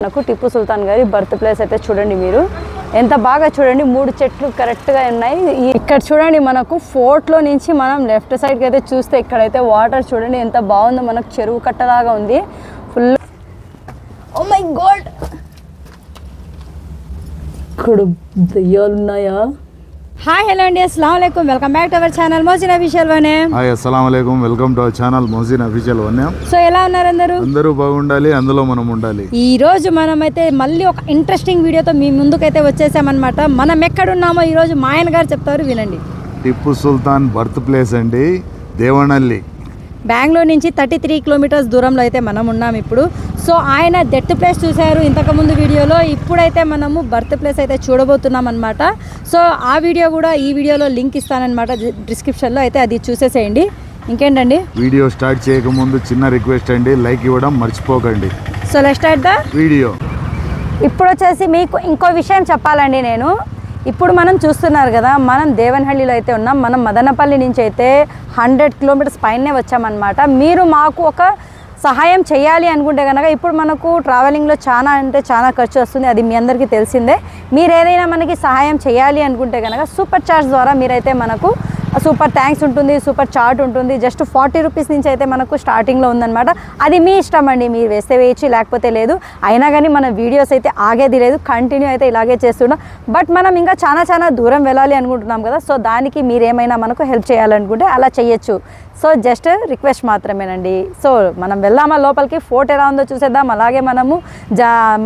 నాకు టిప్పు సుల్తాన్ గారి birth place అయితే చూడండి మీరు ఎంత బాగా చూడండి 3 చెట్లు కరెక్ట్ గా ఉన్నాయి ఇక్కడ చూడండి మనకు ఫోర్ట్ లో నుంచి మనం లెఫ్ట్ సైడ్ కి అయితే చూస్తే ఇక్కడైతే వాటర్ చూడండి ఎంత బాగుందో మనకు చెరువు కట్టలాగా ఉంది ఫుల్ ఓ మై గాడ్ ఇక్కడ దయ్యాలు ఉన్నాయా హాయ్ హలో అండి అస్సలాము అలైకుం welcome back to our channel Mojin official one hi అస్సలాము అలైకుం welcome to our channel Mojin official one so ఎలా ఉన్నారు అందరూ బాగుండాలి అందులో మనం ఉండాలి ఈ రోజు మనమైతే మళ్ళీ ఒక ఇంట్రెస్టింగ్ వీడియోతో మీ ముందుకైతే వచ్చేసామన్నమాట మనం ఎక్కడ ఉన్నామో ఈ రోజు మా ఆయన గారు చెప్తారు వినండి టిప్పు సుల్తాన్ బర్త్ ప్లేస్ అండి దేవనహల్లి బెంగళూరు నుంచి 33 కిలోమీటర్స్ దూరంలో అయితే మనం ఉన్నాం ఇప్పుడు సో ఆయన డెత్ ప్లేస్ చూశారు ఇంతకుముందు వీడియోలో ఇప్పుడైతే మనము బర్త్ ప్లేస్ అయితే చూడబోతున్నాం అనమాట సో ఆ వీడియో కూడా ఈ వీడియోలో లింక్ ఇస్తానన్నమాట డిస్క్రిప్షన్లో అయితే అది చూసేసేయండి ఇంకేంటండి వీడియో స్టార్ట్ చేయకముందు చిన్న రిక్వెస్ట్ అండి లైక్ ఇవ్వడం మర్చిపోకండి so let's start the video ఇప్పుడు వచ్చేసి మీకు ఇంకో విషయం చెప్పాలండి నేను ఇప్పుడు మనం చూస్తున్నారు కదా మనం దేవనహల్లిలో అయితే ఉన్నాం మనం మదనపల్లి నుంచి అయితే 100 కిలోమీటర్స్ పైనే వచ్చామన్నమాట మీరు మాకు ఒక సహాయం చేయాలి అనుకుంటే కనుక ఇప్పుడు మనకు ట్రావెలింగ్లో చాలా అంటే చాలా ఖర్చు వస్తుంది అది మీ అందరికీ తెలిసిందే మీరు ఏదైనా మనకి సహాయం చేయాలి అనుకుంటే కనుక సూపర్ చార్జ్ ద్వారా మీరైతే మనకు సూపర్ థ్యాంక్స్ ఉంటుంది సూపర్ చాట్ ఉంటుంది జస్ట్ 40 రూపీస్ నుంచి అయితే మనకు స్టార్టింగ్లో ఉందన్నమాట అది మీ ఇష్టం అండి మీరు వేస్తే వేయచ్చు లేకపోతే లేదు అయినా కానీ మన వీడియోస్ అయితే ఆగేది లేదు కంటిన్యూ అయితే ఇలాగే చేస్తున్నాం బట్ మనం ఇంకా చాలా దూరం వెళ్ళాలి అనుకుంటున్నాం కదా సో దానికి మీరేమైనా మనకు హెల్ప్ చేయాలనుకుంటే అలా చేయొచ్చు సో జస్ట్ రిక్వెస్ట్ మాత్రమేనండి సో మనం వెళ్దామా లోపలికి ఫోర్ట్ ఎలా ఉందో చూసేద్దాం అలాగే మనము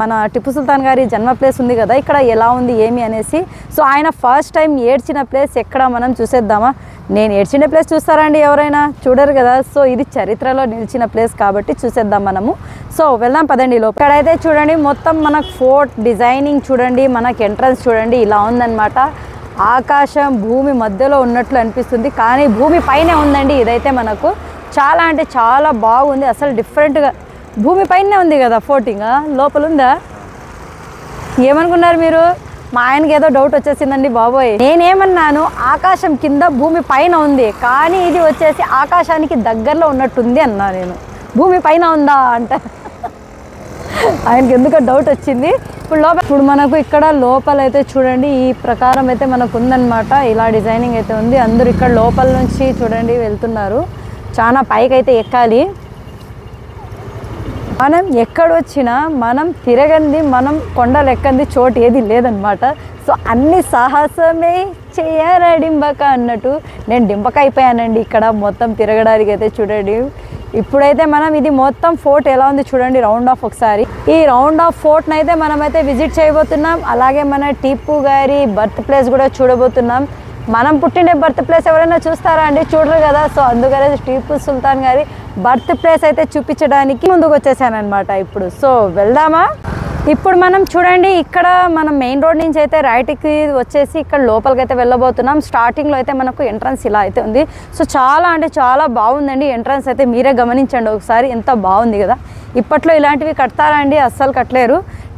మన టిప్పు సుల్తాన్ గారి జన్మ ప్లేస్ ఉంది కదా ఇక్కడ ఎలా ఉంది ఏమి అనేసి సో ఆయన ఫస్ట్ టైం ఏడ్చిన ప్లేస్ ఎక్కడ మనం చూసేద్దామా నేను ఏడ్చిన ప్లేస్ చూస్తారండి ఎవరైనా చూడరు కదా సో ఇది చరిత్రలో నిలిచిన ప్లేస్ కాబట్టి చూసేద్దాం మనము సో వెళ్దాం పదండి లోపల ఇక్కడైతే చూడండి మొత్తం మనకు ఫోర్ట్ డిజైనింగ్ చూడండి మనకు ఎంట్రన్స్ చూడండి ఇలా ఉందన్నమాట ఆకాశం భూమి మధ్యలో ఉన్నట్లు అనిపిస్తుంది కానీ భూమి పైనే ఉందండి ఇదైతే మనకు చాలా అంటే చాలా బాగుంది అసలు డిఫరెంట్గా భూమి పైనే ఉంది కదా ఫోర్టింగ్ లోపల ఉందా ఏమనుకున్నారు మీరు మా ఆయనకి ఏదో డౌట్ వచ్చేసిందండి బాబోయ్ నేనేమన్నాను ఆకాశం కింద భూమి పైన ఉంది కానీ ఇది వచ్చేసి ఆకాశానికి దగ్గరలో ఉన్నట్టుంది అన్నా నేను భూమి పైన ఉందా అంటే ఆయనకి ఎందుకో డౌట్ వచ్చింది ఇప్పుడు మనకు ఇక్కడ లోపల అయితే చూడండి ఈ ప్రకారం అయితే మనకు ఉందన్నమాట ఇలా డిజైనింగ్ అయితే ఉంది అందరూ ఇక్కడ లోపల నుంచి చూడండి వెళ్తున్నారు చాలా పైకి అయితే ఎక్కాలి మనం ఎక్కడొచ్చినా మనం తిరగంది మనం కొండలు ఎక్కంది చోటు ఏది లేదనమాట సో అన్ని సాహసమే చేయరడింబక అన్నట్టు నేను డింబక అయిపోయానండి ఇక్కడ మొత్తం తిరగడానికి అయితే చూడండి ఇప్పుడైతే మనం ఇది మొత్తం ఫోర్ట్ ఎలా ఉంది చూడండి రౌండ్ ఆఫ్ ఒకసారి ఈ రౌండ్ ఆఫ్ ఫోర్ట్ని అయితే మనమైతే విజిట్ చేయబోతున్నాం అలాగే మన టిప్పు గారి బర్త్ ప్లేస్ కూడా చూడబోతున్నాం మనం పుట్టిన బర్త్ ప్లేస్ ఎవరైనా చూస్తారా అండి చూడరు కదా సో అందుకనే టిప్పు సుల్తాన్ గారి బర్త్ ప్లేస్ అయితే చూపించడానికి ముందుకు వచ్చేసానమాట ఇప్పుడు సో వెళ్దామా ఇప్పుడు మనం చూడండి ఇక్కడ మనం మెయిన్ రోడ్ నుంచి అయితే రైట్కి వచ్చేసి ఇక్కడ లోపలికి అయితే వెళ్ళబోతున్నాం స్టార్టింగ్లో అయితే మనకు ఎంట్రన్స్ ఇలా అయితే ఉంది సో చాలా అంటే చాలా బాగుందండి ఎంట్రన్స్ అయితే మీరే గమనించండి ఒకసారి ఎంత బాగుంది కదా ఇప్పట్లో ఇలాంటివి కడతారా అండి అస్సలు కట్టలేరు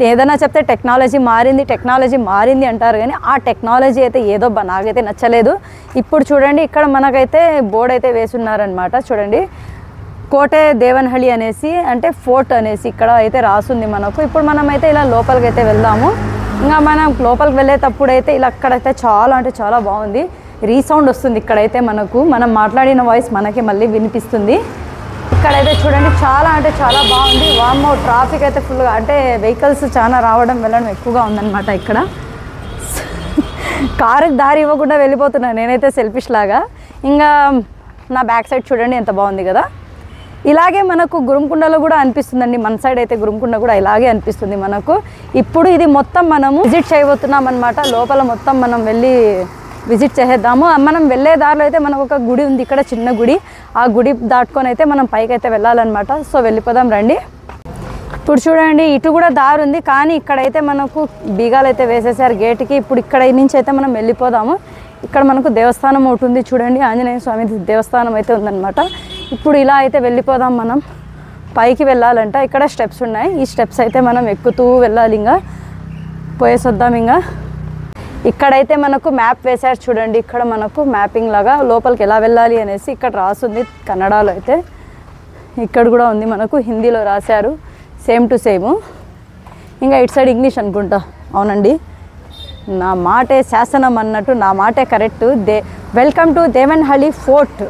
ఏదైనా చెప్తే టెక్నాలజీ మారింది అంటారు కానీ ఆ టెక్నాలజీ అయితే ఏదో నాకైతే నచ్చలేదు ఇప్పుడు చూడండి ఇక్కడ మనకైతే బోర్డు అయితే వేసున్నారనమాట చూడండి కోటే దేవనహల్లి అనేసి అంటే ఫోర్ట్ అనేసి ఇక్కడ అయితే రాసుంది మనకు ఇప్పుడు మనమైతే ఇలా లోపలికి అయితే వెళ్దాము ఇంకా మనం లోపలికి వెళ్ళేటప్పుడు అయితే ఇలా అక్కడైతే చాలా అంటే చాలా బాగుంది రీసౌండ్ వస్తుంది ఇక్కడైతే మనం మాట్లాడిన వాయిస్ మనకి మళ్ళీ వినిపిస్తుంది ఇక్కడైతే చూడండి చాలా అంటే చాలా బాగుంది వామ్మో ట్రాఫిక్ అయితే ఫుల్గా అంటే వెహికల్స్ చాలా రావడం వెళ్ళడం ఎక్కువగా ఉందన్నమాట ఇక్కడ కారుకి దారి ఇవ్వకుండా వెళ్ళిపోతున్నాను నేనైతే సెల్ఫిష్ లాగా ఇంకా నా బ్యాక్ సైడ్ చూడండి ఎంత బాగుంది కదా ఇలాగే మనకు గురుంకొండలో కూడా అనిపిస్తుందండి మన సైడ్ అయితే గురుంకొండ కూడా ఇలాగే అనిపిస్తుంది మనకు ఇప్పుడు ఇది మొత్తం మనము విజిట్ చేయబోతున్నాం అనమాట లోపల మొత్తం మనం వెళ్ళి విజిట్ చేసేద్దాము మనం వెళ్ళే దారిలో అయితే మనకు ఒక గుడి ఉంది ఇక్కడ చిన్న గుడి ఆ గుడి దాటుకొని అయితే మనం పైకి అయితే వెళ్ళాలన్నమాట సో వెళ్ళిపోదాం రండి ఇప్పుడు చూడండి ఇటు కూడా దారి ఉంది కానీ ఇక్కడైతే మనకు బీగాలు అయితే వేసేసారు గేట్కి ఇప్పుడు ఇక్కడ నుంచి అయితే మనం వెళ్ళిపోదాము ఇక్కడ మనకు దేవస్థానం ఒకటి ఉంది చూడండి ఆంజనేయ స్వామి దేవస్థానం అయితే ఉందన్నమాట ఇప్పుడు ఇలా అయితే వెళ్ళిపోదాం మనం పైకి వెళ్ళాలంట ఇక్కడ స్టెప్స్ ఉన్నాయి ఈ స్టెప్స్ అయితే మనం ఎక్కుతూ వెళ్ళాలి ఇంకా పోయేసొద్దాం ఇంకా ఇక్కడైతే మనకు మ్యాప్ వేశారు చూడండి ఇక్కడ మనకు మ్యాపింగ్ లాగా లోపలికి ఎలా వెళ్ళాలి అనేసి ఇక్కడ రాసుంది కన్నడలో అయితే ఇక్కడ కూడా ఉంది మనకు హిందీలో రాశారు సేమ్ టు సేమ్ ఇంకా ఇటు సైడ్ ఇంగ్లీష్ అనుకుంటా. అవునండి, నా మాటే శాసనం అన్నట్టు నా మాటే correct. Welcome to Devanahalli fort.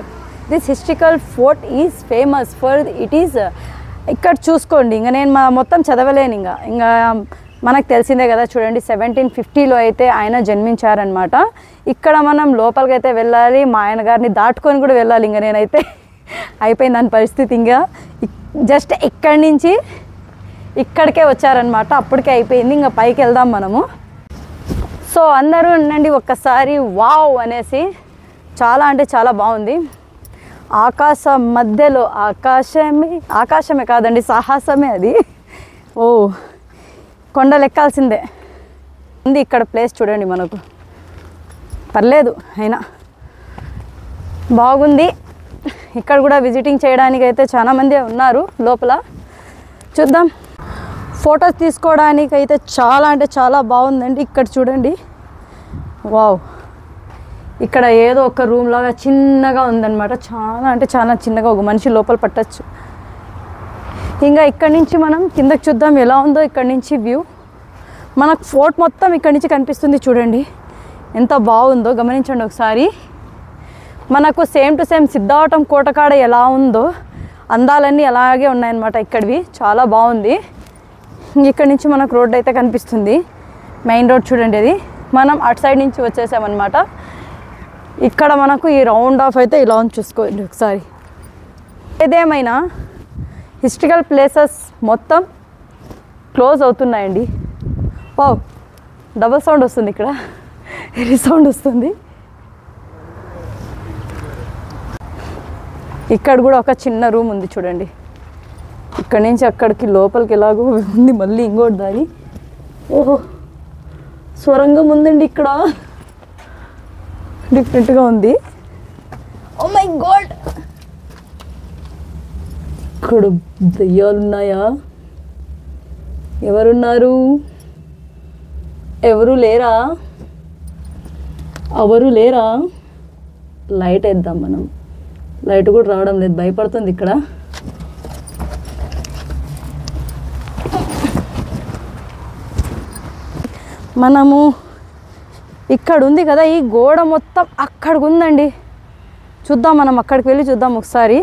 This historical fort is famous for it is. ఇక్కడ చూసుకోండి, ఇంకా నేను మొత్తం చదవలేను. ఇంకా మనకు తెలిసిందే కదా, చూడండి 1750లో అయితే ఆయన జన్మించారనమాట. ఇక్కడ మనం లోపలికి అయితే వెళ్ళాలి, మా ఆయన గారిని దాటుకొని కూడా వెళ్ళాలి. ఇంకా నేనైతే అయిపోయింది దాని పరిస్థితి. ఇంకా జస్ట్ ఇక్కడి నుంచి ఇక్కడికే వచ్చారనమాట, అప్పటికే అయిపోయింది. ఇంకా పైకి వెళ్దాం మనము. సో అందరూ ఉండండి ఒక్కసారి వావ్ అనేసి. చాలా అంటే చాలా బాగుంది. ఆకాశం మధ్యలో ఆకాశమే కాదండి, సాహసమే అది. ఓ కొండలు ఎక్కాల్సిందే ఉంది ఇక్కడ. ప్లేస్ చూడండి, మనకు పర్లేదు, అయినా బాగుంది. ఇక్కడ కూడా విజిటింగ్ చేయడానికి అయితే చాలామంది ఉన్నారు లోపల. చూద్దాం. ఫొటోస్ తీసుకోవడానికి అయితే చాలా అంటే చాలా బాగుందండి. ఇక్కడ చూడండి, వావ్. ఇక్కడ ఏదో ఒక రూమ్ లాగా చిన్నగా ఉందన్నమాట. చాలా అంటే చాలా చిన్నగా, ఒక మనిషి లోపల పట్టచ్చు. ఇంకా ఇక్కడి నుంచి మనం కిందకి చూద్దాం ఎలా ఉందో. ఇక్కడి నుంచి వ్యూ మనకు ఫోర్ట్ మొత్తం ఇక్కడి నుంచి కనిపిస్తుంది. చూడండి ఎంత బాగుందో, గమనించండి ఒకసారి. మనకు సేమ్ టు సేమ్ సిద్ధావటం కోటకాడ ఎలా ఉందో అందాలన్నీ అలాగే ఉన్నాయన్నమాట ఇక్కడివి. చాలా బాగుంది. ఇక్కడి నుంచి మనకు రోడ్ అయితే కనిపిస్తుంది, మెయిన్ రోడ్ చూడండి. అది మనం అటు సైడ్ నుంచి వచ్చేసామన్నమాట. ఇక్కడ మనకు ఈ రౌండ్ ఆఫ్ అయితే ఇలా ఉంది, చూసుకోండి ఒకసారి. ఏదేమైనా హిస్టరికల్ ప్లేసెస్ మొత్తం క్లోజ్ అవుతున్నాయండి. వావ్, డబుల్ సౌండ్ వస్తుంది ఇక్కడ, రీసౌండ్ వస్తుంది. ఇక్కడ కూడా ఒక చిన్న రూమ్ ఉంది చూడండి. ఇక్కడ నుంచి అక్కడికి లోపలికి ఎలాగో ఉంది, మళ్ళీ ఇంకోటి దారి. ఓహో, స్వరంగం ఉందండి ఇక్కడ, డిఫరెంట్గా ఉంది. ఓ మై గాడ్, ఇక్కడ దయ్యాలు ఉన్నాయా? ఎవరున్నారు? ఎవరు లేరా? లైట్ వేద్దాం మనం. లైట్ కూడా రావడం లేదు, భయపడుతుంది ఇక్కడ. మనము ఇక్కడ ఉంది కదా, ఈ గోడ మొత్తం అక్కడికి ఉందండి. చూద్దాం, మనం అక్కడికి వెళ్ళి చూద్దాం ఒకసారి.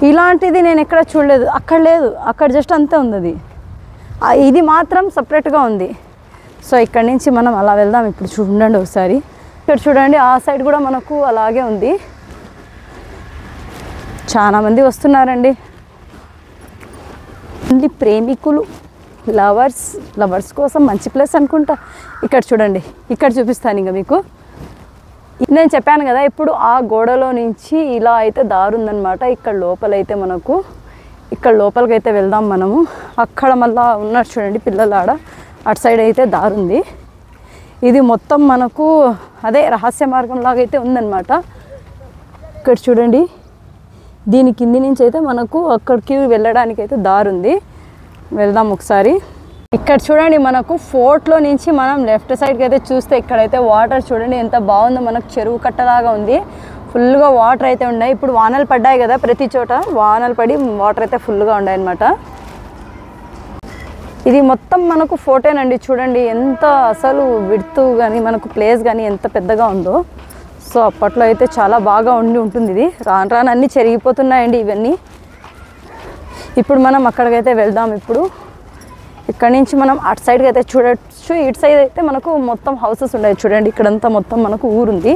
ఇలాంటిది నేను ఎక్కడ చూడలేదు. అక్కడ లేదు, అక్కడ జస్ట్ అంతే ఉంది. అది ఇది మాత్రం సపరేట్గా ఉంది. సో ఇక్కడి నుంచి మనం అలా వెళ్దాం. ఇప్పుడు చూడండి ఒకసారి, ఇక్కడ చూడండి, ఆ సైడ్ కూడా మనకు అలాగే ఉంది. చాలామంది వస్తున్నారండి. ప్రేమికులు, లవర్స్ కోసం మంచి ప్లేస్ అనుకుంటా. ఇక్కడ చూడండి, ఇక్కడ చూపిస్తాను ఇంకా మీకు. నేను చెప్పాను కదా, ఇప్పుడు ఆ గోడలో నుంచి ఇలా అయితే దారి ఉందన్నమాట. ఇక్కడ లోపలైతే మనకు, ఇక్కడ లోపలికైతే వెళ్దాం మనము. అక్కడ మళ్ళీ ఉన్నారు చూడండి పిల్లలు, ఆడ అటు సైడ్ అయితే దారి ఉంది. ఇది మొత్తం మనకు అదే రహస్య మార్గం లాగా అయితే ఉందన్నమాట. ఇక్కడ చూడండి, దీని కింది నుంచి అయితే మనకు అక్కడికి వెళ్ళడానికి అయితే దారి ఉంది. వెళ్దాం ఒకసారి. ఇక్కడ చూడండి, మనకు ఫోర్ట్లో నుంచి మనం లెఫ్ట్ సైడ్కి అయితే చూస్తే ఇక్కడైతే వాటర్ చూడండి ఎంత బాగుందో. మనకు చెరువు కట్టలాగా ఉంది, ఫుల్గా వాటర్ అయితే ఉన్నాయి. ఇప్పుడు వానలు పడ్డాయి కదా, ప్రతి చోట వానలు పడి వాటర్ అయితే ఫుల్గా ఉన్నాయి అన్నమాట. ఇది మొత్తం మనకు ఫోటోనండి. చూడండి ఎంత అసలు విడ్త్ కానీ మనకు ప్లేస్ కానీ ఎంత పెద్దగా ఉందో. సో అప్పట్లో అయితే చాలా బాగా ఉంటుంది. ఇది రాను రాను అన్నీ చెరిగిపోతున్నాయండి ఇవన్నీ. ఇప్పుడు మనం అక్కడికైతే వెళ్దాం. ఇప్పుడు ఇక్కడ నుంచి మనం అటు సైడ్కి అయితే చూడొచ్చు. ఇటు సైడ్ అయితే మనకు మొత్తం హౌసెస్ ఉన్నాయి చూడండి. ఇక్కడంతా మొత్తం మనకు ఊరుంది.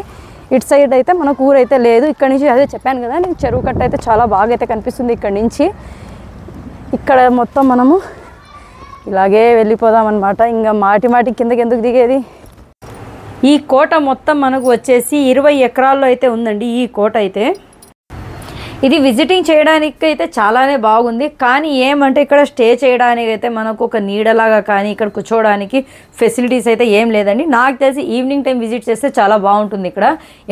ఇటు సైడ్ అయితే మనకు ఊరు అయితే లేదు. ఇక్కడ నుంచి అదే చెప్పాను కదా నేను, చెరువు కట్ట అయితే చాలా బాగా అయితే కనిపిస్తుంది ఇక్కడ నుంచి. ఇక్కడ మొత్తం మనము ఇలాగే వెళ్ళిపోదాం అన్నమాట. ఇంకా మాటి కిందకి ఎందుకు దిగేది. ఈ కోట మొత్తం మనకు వచ్చేసి 20 ఎకరాల్లో అయితే ఉందండి ఈ కోట అయితే. ఇది విజిటింగ్ చేయడానికి అయితే చాలానే బాగుంది. కానీ ఏమంటే ఇక్కడ స్టే చేయడానికి అయితే మనకు ఒక నీడలాగా కానీ ఇక్కడ కూర్చోవడానికి ఫెసిలిటీస్ అయితే ఏం లేదండి. నాకు తెలిసి ఈవినింగ్ టైం విజిట్ చేస్తే చాలా బాగుంటుంది. ఇక్కడ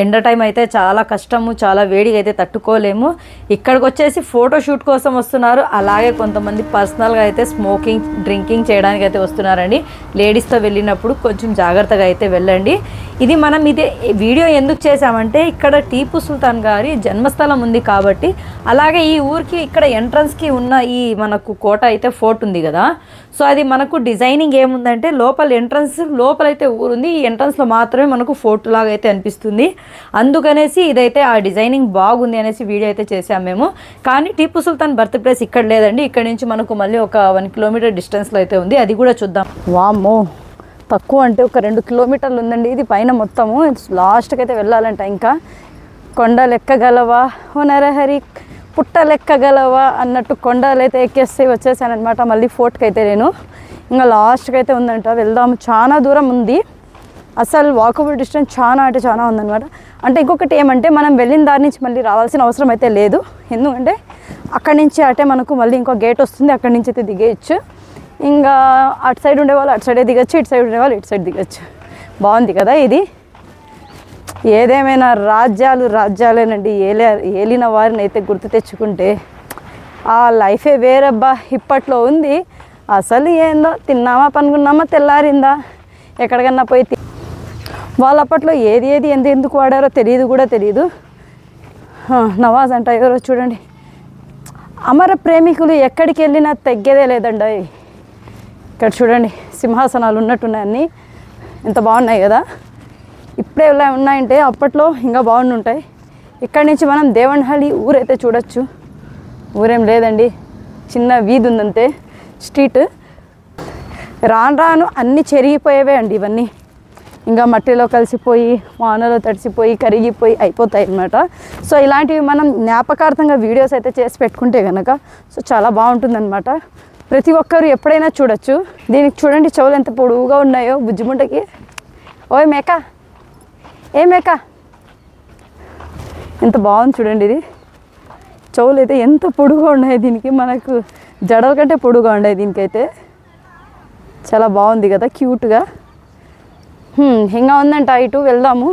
ఎండ టైం అయితే చాలా కష్టము, చాలా వేడిగా అయితే తట్టుకోలేము. ఇక్కడికి వచ్చేసి ఫోటోషూట్ కోసం వస్తున్నారు. అలాగే కొంతమంది పర్సనల్గా అయితే స్మోకింగ్, డ్రింకింగ్ చేయడానికి అయితే వస్తున్నారండి. లేడీస్తో వెళ్ళినప్పుడు కొంచెం జాగ్రత్తగా అయితే వెళ్ళండి. ఇది మనం వీడియో ఎందుకు చేసామంటే ఇక్కడ టీపు సుల్తాన్ గారి జన్మస్థలం ఉంది కాబట్టి కాబట్టి. అలాగే ఈ ఊరికి ఇక్కడ ఎంట్రన్స్కి ఉన్న ఈ మనకు కోట అయితే ఫోర్ట్ ఉంది కదా, సో అది మనకు డిజైనింగ్ ఏముందంటే లోపల ఎంట్రన్స్ లోపలైతే ఊరుంది, ఈ ఎంట్రన్స్లో మాత్రమే మనకు ఫోర్ట్ లాగా అయితే అనిపిస్తుంది. అందుకనేసి ఇదైతే ఆ డిజైనింగ్ బాగుంది అనేసి వీడియో అయితే చేసాము మేము. కానీ టిప్పు సుల్తాన్ బర్త్ ప్లేస్ ఇక్కడ లేదండి, ఇక్కడ నుంచి మనకు మళ్ళీ ఒక 1 కిలోమీటర్ డిస్టెన్స్లో అయితే ఉంది, అది కూడా చూద్దాం. వామ్మో, తక్కువ అంటే ఒక 2 కిలోమీటర్లు ఉందండి ఇది పైన మొత్తము. లాస్ట్కి అయితే వెళ్ళాలంట. ఇంకా కొండ లెక్కగలవా ఓ నరహరి పుట్ట లెక్కగలవా అన్నట్టు కొండలు అయితే ఎక్కేసి వచ్చేసానమాట. మళ్ళీ ఫోర్ట్కి అయితే నేను ఇంకా లాస్ట్కి అయితే ఉందంట, వెళ్దాము. చాలా దూరం ఉంది, అసలు వాకబుల్ డిస్టెన్స్ చాలా అంటే చాలా ఉందన్నమాట. అంటే ఇంకొకటి ఏమంటే మనం వెళ్ళిన దారి నుంచి మళ్ళీ రావాల్సిన అవసరం అయితే లేదు, ఎందుకంటే అక్కడి నుంచి అటే మనకు మళ్ళీ ఇంకో గేట్ వస్తుంది, అక్కడి నుంచి అయితే దిగేయచ్చు. ఇంకా అటు సైడ్ ఉండేవాళ్ళు అటు సైడే దిగచ్చు, ఇటు సైడ్ ఉండేవాళ్ళు ఇటు సైడ్ దిగచ్చు. బాగుంది కదా ఇది. ఏదేమైనా రాజ్యాలేనండి, ఏలిన వారిని అయితే గుర్తు తెచ్చుకుంటే ఆ లైఫే వేరబ్బా. ఇప్పట్లో ఉంది అసలు ఏందో, తిన్నామా పనుకున్నామా తెల్లారిందా, ఎక్కడికన్నా పోయి వాళ్ళు అప్పట్లో ఏది ఎందుకు వాడారో తెలియదు. నవాజ్ అంట ఎవరో చూడండి, అమర ప్రేమికులు ఎక్కడికి వెళ్ళినా తగ్గేదే లేదండి. ఇక్కడ చూడండి సింహాసనాలు ఉన్నట్టున్నాయి, అన్నీ ఎంత బాగున్నాయి కదా. ఇప్పుడే ఇలా ఉన్నాయంటే అప్పట్లో ఇంకా బాగుండుంటాయి. ఇక్కడి నుంచి మనం దేవన్హళ్ళి ఊరైతే చూడొచ్చు. ఊరేం లేదండి, చిన్న వీధి ఉందంతే, స్ట్రీట్. రాను అన్నీ చెరిగిపోయేవే అండి ఇవన్నీ, ఇంకా మట్టిలో కలిసిపోయి వానలో తడిసిపోయి కరిగిపోయి అయిపోతాయి అన్నమాట. సో ఇలాంటివి మనం జ్ఞాపకార్థంగా వీడియోస్ అయితే చేసి పెట్టుకుంటే కనుక సో చాలా బాగుంటుందన్నమాట. ప్రతి ఒక్కరు ఎప్పుడైనా చూడొచ్చు. దీనికి చూడండి చెవులు ఎంత పొడవుగా ఉన్నాయో బుజ్జిముంటకి. ఓయ్ మేక, ఏ మేక, ఎంత బాగుంది చూడండి. ఇది చెవులు అయితే ఎంత పొడుగుగా ఉన్నాయి దీనికి, మనకు జడల కంటే పొడుగుగా ఉన్నాయి దీనికైతే. చాలా బాగుంది కదా, క్యూట్గా. ఇంకా ఉందంట, ఇటు వెళ్దాము.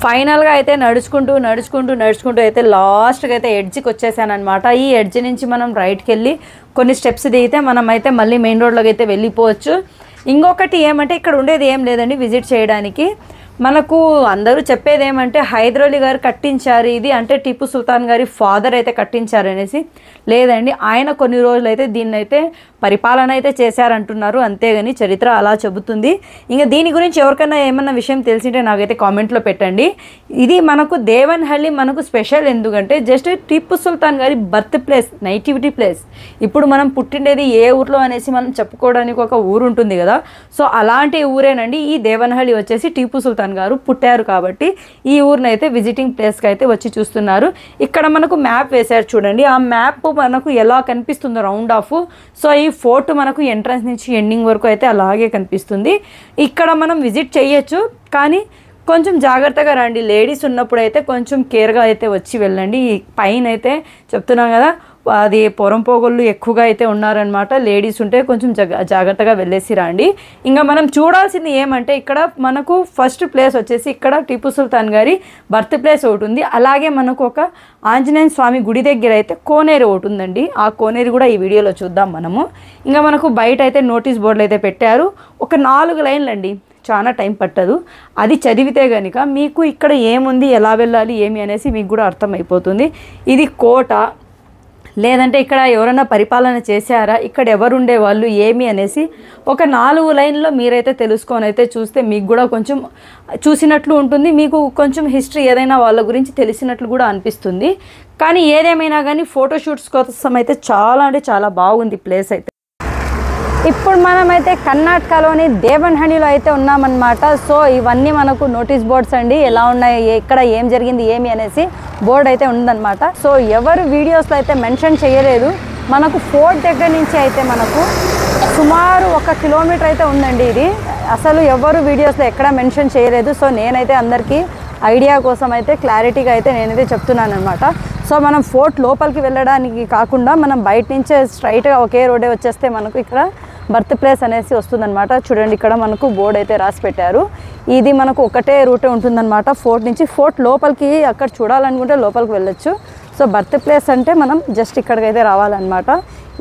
ఫైనల్గా అయితే నడుచుకుంటూ అయితే లాస్ట్కి అయితే ఎడ్జ్కి వచ్చేసాను అనమాట. ఈ ఎడ్జ్ నుంచి మనం రైట్కి వెళ్ళి కొన్ని స్టెప్స్ దిగితే మనం అయితే మళ్ళీ మెయిన్ రోడ్లోకి అయితే వెళ్ళిపోవచ్చు. ఇంకొకటి ఏమంటే ఇక్కడ ఉండేది ఏం లేదండి విజిట్ చేయడానికి. మనకు అందరూ చెప్పేది ఏమంటే హైదర్ అలీ గారు కట్టించారు ఇది, అంటే టిప్పు సుల్తాన్ గారి ఫాదర్ అయితే కట్టించారు అనేసి. లేదండి, ఆయన కొన్ని రోజులు అయితే దీన్ని అయితే పరిపాలన అయితే చేశారంటున్నారు, అంతేగాని చరిత్ర అలా చెబుతుంది. ఇంకా దీని గురించి ఎవరికైనా ఏమన్నా విషయం తెలిసింటే నాకైతే కామెంట్లో పెట్టండి. ఇది మనకు దేవన్హళ్ళి మనకు స్పెషల్ ఎందుకంటే జస్ట్ టిప్పు సుల్తాన్ గారి బర్త్ ప్లేస్, నేటివిటీ ప్లేస్. ఇప్పుడు మనం పుట్టిండేది ఏ ఊర్లో అనేసి మనం చెప్పుకోవడానికి ఒక ఊరు ఉంటుంది కదా, సో అలాంటి ఊరేనండి ఈ దేవన్హళ్ళి వచ్చేసి. టిప్పు సుల్తాన్ గారు పుట్టారు కాబట్టి ఈ ఊరినైతే విజిటింగ్ ప్లేస్కి అయితే వచ్చి చూస్తున్నారు. ఇక్కడ మనకు మ్యాప్ వేశారు చూడండి, ఆ మ్యాప్ మనకు ఎలా కనిపిస్తుందో రౌండ్ ఆఫ్. సో ఈ ఫోర్ట్ మనకు ఎంట్రన్స్ నుంచి ఎండింగ్ వరకు అయితే అలాగే కనిపిస్తుంది. ఇక్కడ మనం విజిట్ చేయొచ్చు, కానీ కొంచెం జాగ్రత్తగా రండి. లేడీస్ ఉన్నప్పుడు అయితే కొంచెం కేర్గా అయితే వచ్చి వెళ్ళండి. పైన అయితే చెప్తున్నాం కదా, అది పొరంపోగొళ్ళు ఎక్కువగా అయితే ఉన్నారనమాట. లేడీస్ ఉంటే కొంచెం జాగ్రత్తగా వెళ్ళేసి రండి. ఇంకా మనం చూడాల్సింది ఏమంటే ఇక్కడ మనకు ఫస్ట్ ప్లేస్ వచ్చేసి ఇక్కడ టిప్పు సుల్తాన్ గారి బర్త్ ప్లేస్ ఒకటి ఉంది. అలాగే మనకు ఒక ఆంజనేయ స్వామి గుడి దగ్గర అయితే కోనేరు ఒకటి ఉందండి. ఆ కోనేరు కూడా ఈ వీడియోలో చూద్దాం మనము. ఇంకా మనకు బయట అయితే నోటీస్ బోర్డులు అయితే పెట్టారు, ఒక 4 లైన్లు అండి, చాలా టైం పట్టదు. అది చదివితే కనుక మీకు ఇక్కడ ఏముంది, ఎలా వెళ్ళాలి, ఏమి అనేసి మీకు కూడా అర్థమైపోతుంది. ఇది కోట, లేదంటే ఇక్కడ ఎవరైనా పరిపాలన చేశారా, ఇక్కడ ఎవరు ఉండేవాళ్ళు ఏమి అనేసి ఒక 4 లైన్లో మీరైతే తెలుసుకొని అయితే చూస్తే మీకు కూడా కొంచెం చూసినట్లు ఉంటుంది, మీకు కొంచెం హిస్టరీ ఏదైనా వాళ్ళ గురించి తెలిసినట్లు కూడా అనిపిస్తుంది. కానీ ఏదేమైనా కానీ ఫోటోషూట్స్ కోసం అయితే చాలా అంటే చాలా బాగుంది ప్లేస్ అయితే. ఇప్పుడు మనమైతే కర్ణాటకలోని దేవన్హళ్ళిలో అయితే ఉన్నామన్నమాట. సో ఇవన్నీ మనకు నోటీస్ బోర్డ్స్ అండి, ఎలా ఉన్నాయి, ఎక్కడ ఏం జరిగింది ఏమి అనేసి బోర్డు అయితే ఉందన్నమాట. సో ఎవరు వీడియోస్లో అయితే మెన్షన్ చేయలేదు. మనకు ఫోర్ట్ దగ్గర నుంచి అయితే మనకు సుమారు 1 కిలోమీటర్ అయితే ఉందండి. ఇది అసలు ఎవరు వీడియోస్లో ఎక్కడ మెన్షన్ చేయలేదు. సో నేనైతే అందరికీ ఐడియా కోసం అయితే క్లారిటీగా అయితే నేనైతే చెప్తున్నాను అనమాట. సో మనం ఫోర్ట్ లోపలికి వెళ్ళడానికి కాకుండా మనం బయట నుంచే స్ట్రైట్గా ఒకే రోడ్డే వచ్చేస్తే మనకు ఇక్కడ బర్త్ ప్లేస్ అనేసి వస్తుందన్నమాట. చూడండి ఇక్కడ మనకు బోర్డు అయితే రాసి పెట్టారు. ఇది మనకు ఒకటే రూటే ఉంటుందన్నమాట ఫోర్ట్ నుంచి. ఫోర్ట్ లోపలికి అక్కడ చూడాలనుకుంటే లోపలికి వెళ్ళొచ్చు. సో బర్త్ ప్లేస్ అంటే మనం జస్ట్ ఇక్కడికైతే రావాలన్నమాట.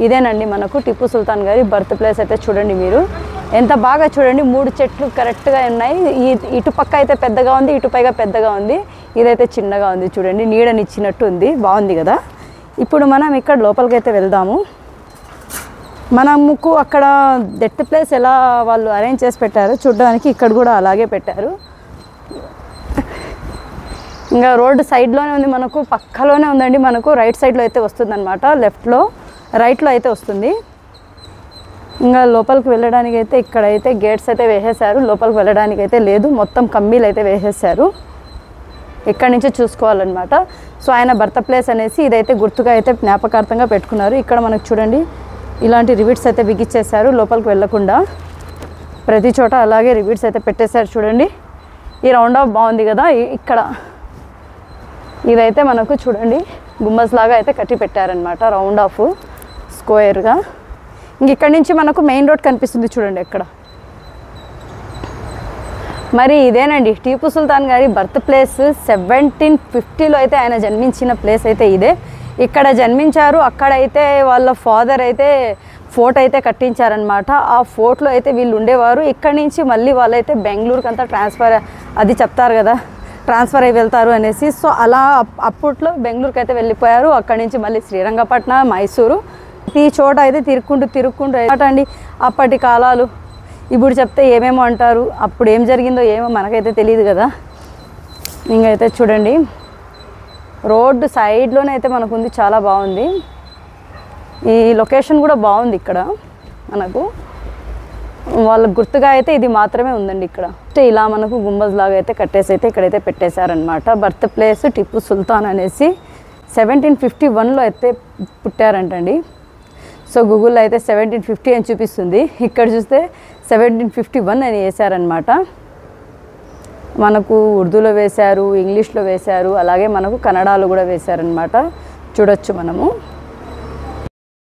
ఇదేనండి మనకు టిప్పు సుల్తాన్ గారి బర్త్ ప్లేస్ అయితే చూడండి మీరు. ఎంత బాగా చూడండి 3 చెట్లు కరెక్ట్గా ఉన్నాయి. ఇటు పక్క అయితే పెద్దగా ఉంది, ఇటు పైగా పెద్దగా ఉంది, ఇదైతే చిన్నగా ఉంది. చూడండి నీడనిచ్చినట్టు ఉంది, బాగుంది కదా. ఇప్పుడు మనం ఇక్కడ లోపలికి అయితే వెళ్దాము. మనకు అక్కడ డెత్ ప్లేస్ ఎలా వాళ్ళు అరేంజ్ చేసి పెట్టారు చూడడానికి, ఇక్కడ కూడా అలాగే పెట్టారు. ఇంకా రోడ్డు సైడ్లోనే ఉంది, మనకు పక్కలోనే ఉందండి. మనకు రైట్ సైడ్లో అయితే వస్తుంది అనమాట, లెఫ్ట్లో రైట్లో అయితే వస్తుంది. ఇంకా లోపలికి వెళ్ళడానికి అయితే ఇక్కడైతే గేట్స్ అయితే వేసేసారు. లోపలికి వెళ్ళడానికి అయితే లేదు, మొత్తం కమ్మీలు అయితే వేసేసారు. ఇక్కడి నుంచి చూసుకోవాలన్నమాట. సో ఆయన బర్త్ ప్లేస్ అనేసి ఇదైతే గుర్తుగా అయితే జ్ఞాపకార్థంగా పెట్టుకున్నారు. ఇక్కడ మనకు చూడండి ఇలాంటి రివిట్స్ అయితే బిగించేశారు లోపలికి వెళ్ళకుండా. ప్రతి చోట అలాగే రివిట్స్ అయితే పెట్టేశారు చూడండి. ఈ రౌండ్ ఆఫ్ బాగుంది కదా. ఇక్కడ ఇదైతే మనకు చూడండి గుమ్మస్ లాగా అయితే కట్టి పెట్టారనమాట, రౌండ్ ఆఫ్ స్క్వేర్గా. ఇంక ఇక్కడ నుంచి మనకు మెయిన్ రోడ్ కనిపిస్తుంది చూడండి ఎక్కడ. మరి ఇదేనండి టీపు సుల్తాన్ గారి బర్త్ ప్లేస్. 1750లో అయితే ఆయన జన్మించిన ప్లేస్ అయితే ఇదే. ఇక్కడ జన్మించారు. అక్కడైతే వాళ్ళ ఫాదర్ అయితే ఫోర్ట్ అయితే కట్టించారనమాట. ఆ ఫోర్ట్లో అయితే వీళ్ళు ఉండేవారు. ఇక్కడి నుంచి మళ్ళీ వాళ్ళైతే బెంగళూరుకి అంతా ట్రాన్స్ఫర్, అది చెప్తారు కదా ట్రాన్స్ఫర్ అయి వెళ్తారు అనేసి. సో అలా అప్పట్లో బెంగళూరుకి అయితే వెళ్ళిపోయారు. అక్కడి నుంచి మళ్ళీ శ్రీరంగపట్నం, మైసూరు, ఈ చోట అయితే తిరుక్కుంటూ అండి. అప్పటి కాలాలు ఇప్పుడు చెప్తే ఏమేమో అంటారు, అప్పుడు ఏం జరిగిందో ఏమో మనకైతే తెలియదు కదా. ఇంకైతే చూడండి రోడ్డు సైడ్లోనే అయితే మనకు ఉంది, చాలా బాగుంది. ఈ లొకేషన్ కూడా బాగుంది. ఇక్కడ మనకు వాళ్ళకు గుర్తుగా అయితే ఇది మాత్రమే ఉందండి ఇక్కడ. ఇలా మనకు గుంబజ్ లాగా అయితే కట్టేసి అయితే ఇక్కడైతే పెట్టేశారనమాట. బర్త్ ప్లేస్ టిప్పు సుల్తాన్ అనేసి 1751లో అయితే పుట్టారంటండి. సో గూగుల్లో అయితే 1750 అని చూపిస్తుంది, ఇక్కడ చూస్తే 1751 అని వేశారనమాట. మనకు ఉర్దూలో వేశారు, ఇంగ్లీష్లో వేశారు, అలాగే మనకు కన్నడలో కూడా వేశారనమాట. చూడొచ్చు మనము.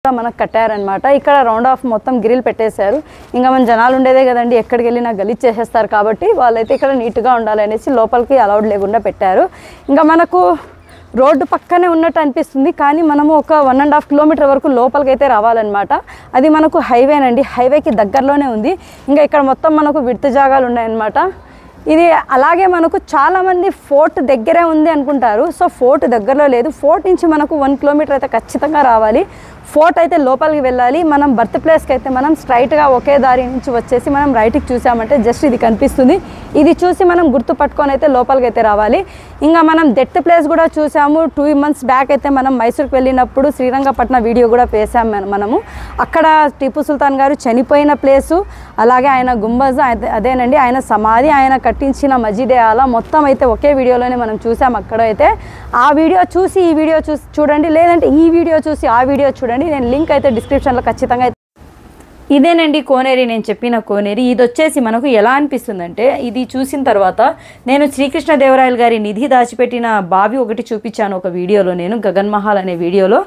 మనకు కట్టారనమాట. ఇక్కడ రౌండ్ ఆఫ్ మొత్తం గ్రిల్ పెట్టేశారు. ఇంకా మన జనాలు ఉండేదే కదండి, ఎక్కడికి వెళ్ళినా గలీజ్ చేసేస్తారు కాబట్టి వాళ్ళైతే ఇక్కడ నీట్గా ఉండాలనేసి లోపలికి అలౌడ్ లేకుండా పెట్టారు. ఇంకా మనకు రోడ్డు పక్కనే ఉన్నట్టు అనిపిస్తుంది, కానీ మనము ఒక 1.5 కిలోమీటర్ వరకు లోపలికి అయితే రావాలన్నమాట. అది మనకు హైవేనండి, హైవేకి దగ్గరలోనే ఉంది. ఇంకా ఇక్కడ మొత్తం మనకు విడత జాగాలు ఉన్నాయన్నమాట. ఇది అలాగే మనకు చాలామంది ఫోర్ట్ దగ్గరే ఉంది అనుకుంటారు. సో ఫోర్ట్ దగ్గరలో లేదు, ఫోర్ట్ నుంచి మనకు 1 కిలోమీటర్ అయితే ఖచ్చితంగా రావాలి. ఫోర్ట్ అయితే లోపలికి వెళ్ళాలి. మనం బర్త్ ప్లేస్కి అయితే మనం స్ట్రైట్గా ఒకే దారి నుంచి వచ్చేసి మనం రైట్కి చూసామంటే జస్ట్ ఇది కనిపిస్తుంది. ఇది చూసి మనం గుర్తు పట్టుకొని అయితే లోపలికి అయితే రావాలి. ఇంకా మనం డెత్ ప్లేస్ కూడా చూసాము. 2 months బ్యాక్ అయితే మనం మైసూర్కి వెళ్ళినప్పుడు శ్రీరంగపట్నం వీడియో కూడా వేసాం మనము. అక్కడ టిప్పు సుల్తాన్ గారు చనిపోయిన ప్లేసు, అలాగే ఆయన గుంబజ్ అదేనండి, ఆయన సమాధి, ఆయన కట్టించిన మజీదే ఆలా మొత్తం అయితే ఒకే వీడియోలోనే మనం చూసాం. అక్కడైతే ఆ వీడియో చూసి ఈ వీడియో చూసి చూడండి, లేదంటే ఈ వీడియో చూసి ఆ వీడియో చూడండి. నేను లింక్ అయితే డిస్క్రిప్షన్లో ఖచ్చితంగా. ఇదేనండి కోనేరి, నేను చెప్పిన కోనేరి. ఇది వచ్చేసి మనకు ఎలా అనిపిస్తుందంటే, ఇది చూసిన తర్వాత నేను శ్రీకృష్ణదేవరాయలు గారి నిధి దాచిపెట్టిన బావి ఒకటి చూపించాను ఒక వీడియోలో, నేను గగన్ మహల్ అనే వీడియోలో.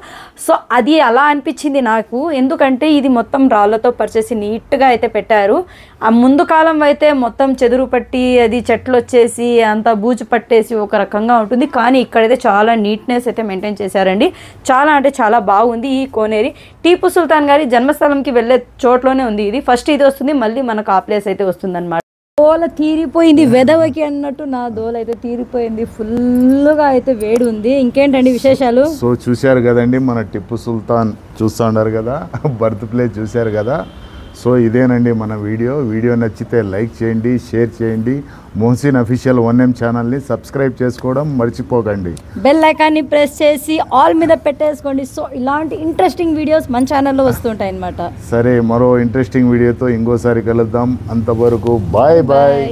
సో అది అలా అనిపించింది నాకు, ఎందుకంటే ఇది మొత్తం రాళ్ళతో పరిచేసి నీట్గా అయితే పెట్టారు. ఆ ముందు కాలం అయితే మొత్తం చెదురు పట్టి అది చెట్లు వచ్చేసి అంత బూజు పట్టేసి ఒక రకంగా ఉంటుంది, కానీ ఇక్కడైతే చాలా నీట్నెస్ అయితే మెయింటైన్ చేశారండి. చాలా అంటే చాలా బాగుంది ఈ కోనేరి. టీపు సుల్తాన్ గారి జన్మస్థలంకి వెళ్ళే చోట్లోనే ఉంది ఇది. ఫస్ట్ ఇది వస్తుంది, మళ్ళీ మనకు ఆ ప్లేస్ అయితే వస్తుంది అనమాట. దోల తీరిపోయింది వెదవకి అన్నట్టు, నా దోల అయితే తీరిపోయింది. ఫుల్గా అయితే వేడి ఉంది. ఇంకేంటండి విశేషాలు? సో చూశారు కదండి, మన టిప్పు సుల్తాన్ చూస్తూ ఉన్నారు కదా, బర్త్ ప్లేస్ చూశారు కదా. సో ఇదేనండి మన వీడియో నచ్చితే లైక్ చేయండి, షేర్ చేయండి. మోహసిన్ అఫీషియల్ 1M ఛానల్ని సబ్స్క్రైబ్ చేసుకోవడం మర్చిపోకండి. బెల్ ఐకాన్ని ప్రెస్ చేసి ఆల్ మీద పెట్టేసుకోండి. సో ఇలాంటి ఇంట్రెస్టింగ్ వీడియోస్ మన ఛానల్లో వస్తుంటాయి అన్నమాట. సరే, మరో ఇంట్రెస్టింగ్ వీడియోతో ఇంకోసారి కలుద్దాం. అంతవరకు బాయ్ బాయ్.